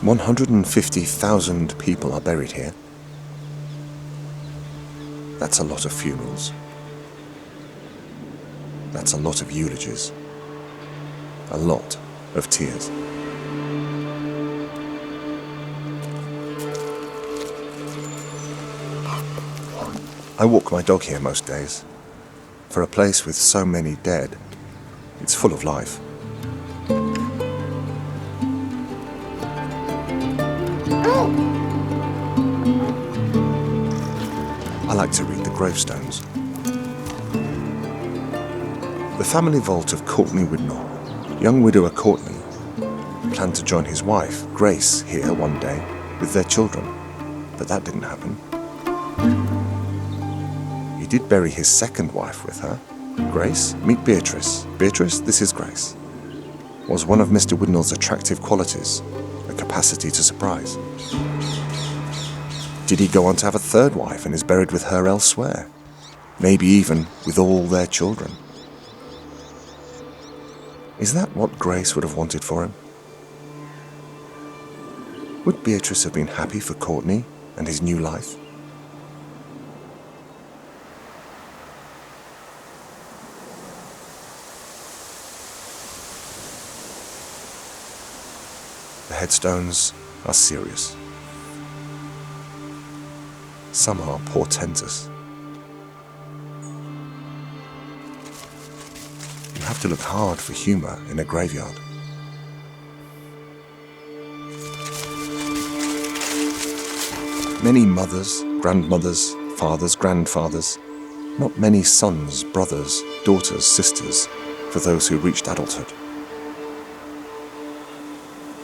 150,000 people are buried here. That's a lot of funerals. That's a lot of eulogies. A lot of tears. I walk my dog here most days. For a place with so many dead, it's full of life. I like to read the gravestones. The family vault of Courtney Widnall. Young widower Courtney planned to join his wife, Grace, here one day with their children, but that didn't happen. He did bury his second wife with her. Grace, meet Beatrice. Beatrice, this is Grace. Was one of Mr. Widnall's attractive qualities, a capacity to surprise. Did he go on to have a third wife and is buried with her elsewhere? Maybe even with all their children. Is that what Grace would have wanted for him? Would Beatrice have been happy for Courtney and his new life? The headstones are serious. Some are portentous. You have to look hard for humour in a graveyard. Many mothers, grandmothers, fathers, grandfathers. Not many sons, brothers, daughters, sisters, for those who reached adulthood.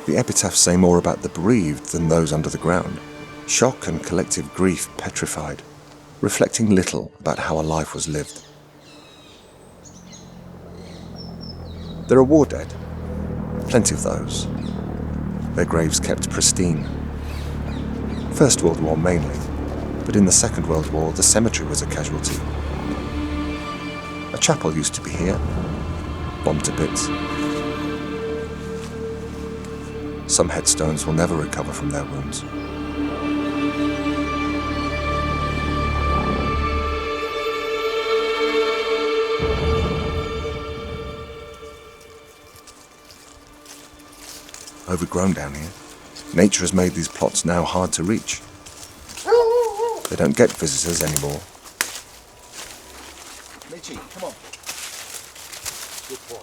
The epitaphs say more about the bereaved than those under the ground. Shock and collective grief petrified, reflecting little about how a life was lived. There are war dead, plenty of those. Their graves kept pristine. First World War mainly, but in the Second World War the cemetery was a casualty. A chapel used to be here, bombed to bits. Some headstones will never recover from their wounds. Overgrown down here. Nature has made these plots now hard to reach. They don't get visitors anymore. Mitchie, come on. Good boy.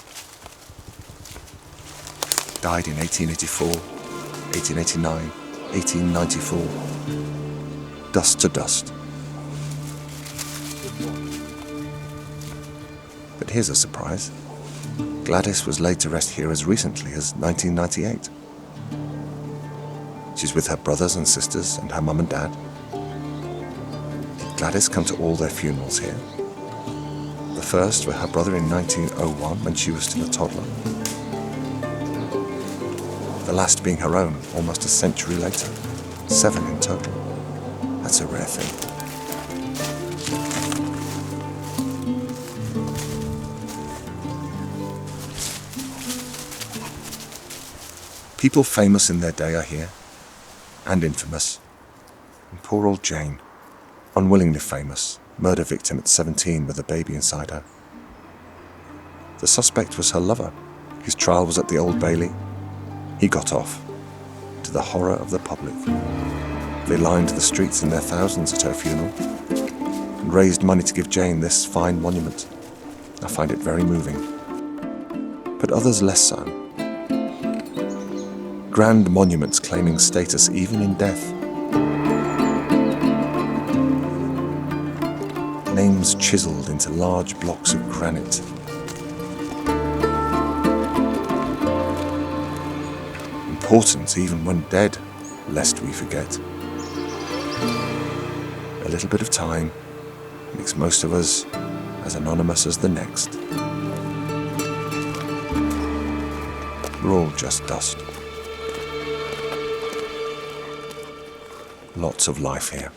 Died in 1884, 1889, 1894. Dust to dust. But here's a surprise. Gladys was laid to rest here as recently as 1998. She's with her brothers and sisters and her mum and dad. Did Gladys come to all their funerals here? The first for her brother in 1901 when she was still a toddler. The last being her own almost a century later. 7 in total. That's a rare thing. People famous in their day are here, and infamous. And poor old Jane, unwillingly famous, murder victim at 17 with a baby inside her. The suspect was her lover. His trial was at the Old Bailey. He got off, to the horror of the public. They lined the streets in their thousands at her funeral, and raised money to give Jane this fine monument. I find it very moving, but others less so. Grand monuments claiming status even in death. Names chiselled into large blocks of granite. Important even when dead, lest we forget. A little bit of time makes most of us as anonymous as the next. We're all just dust. Lots of life here.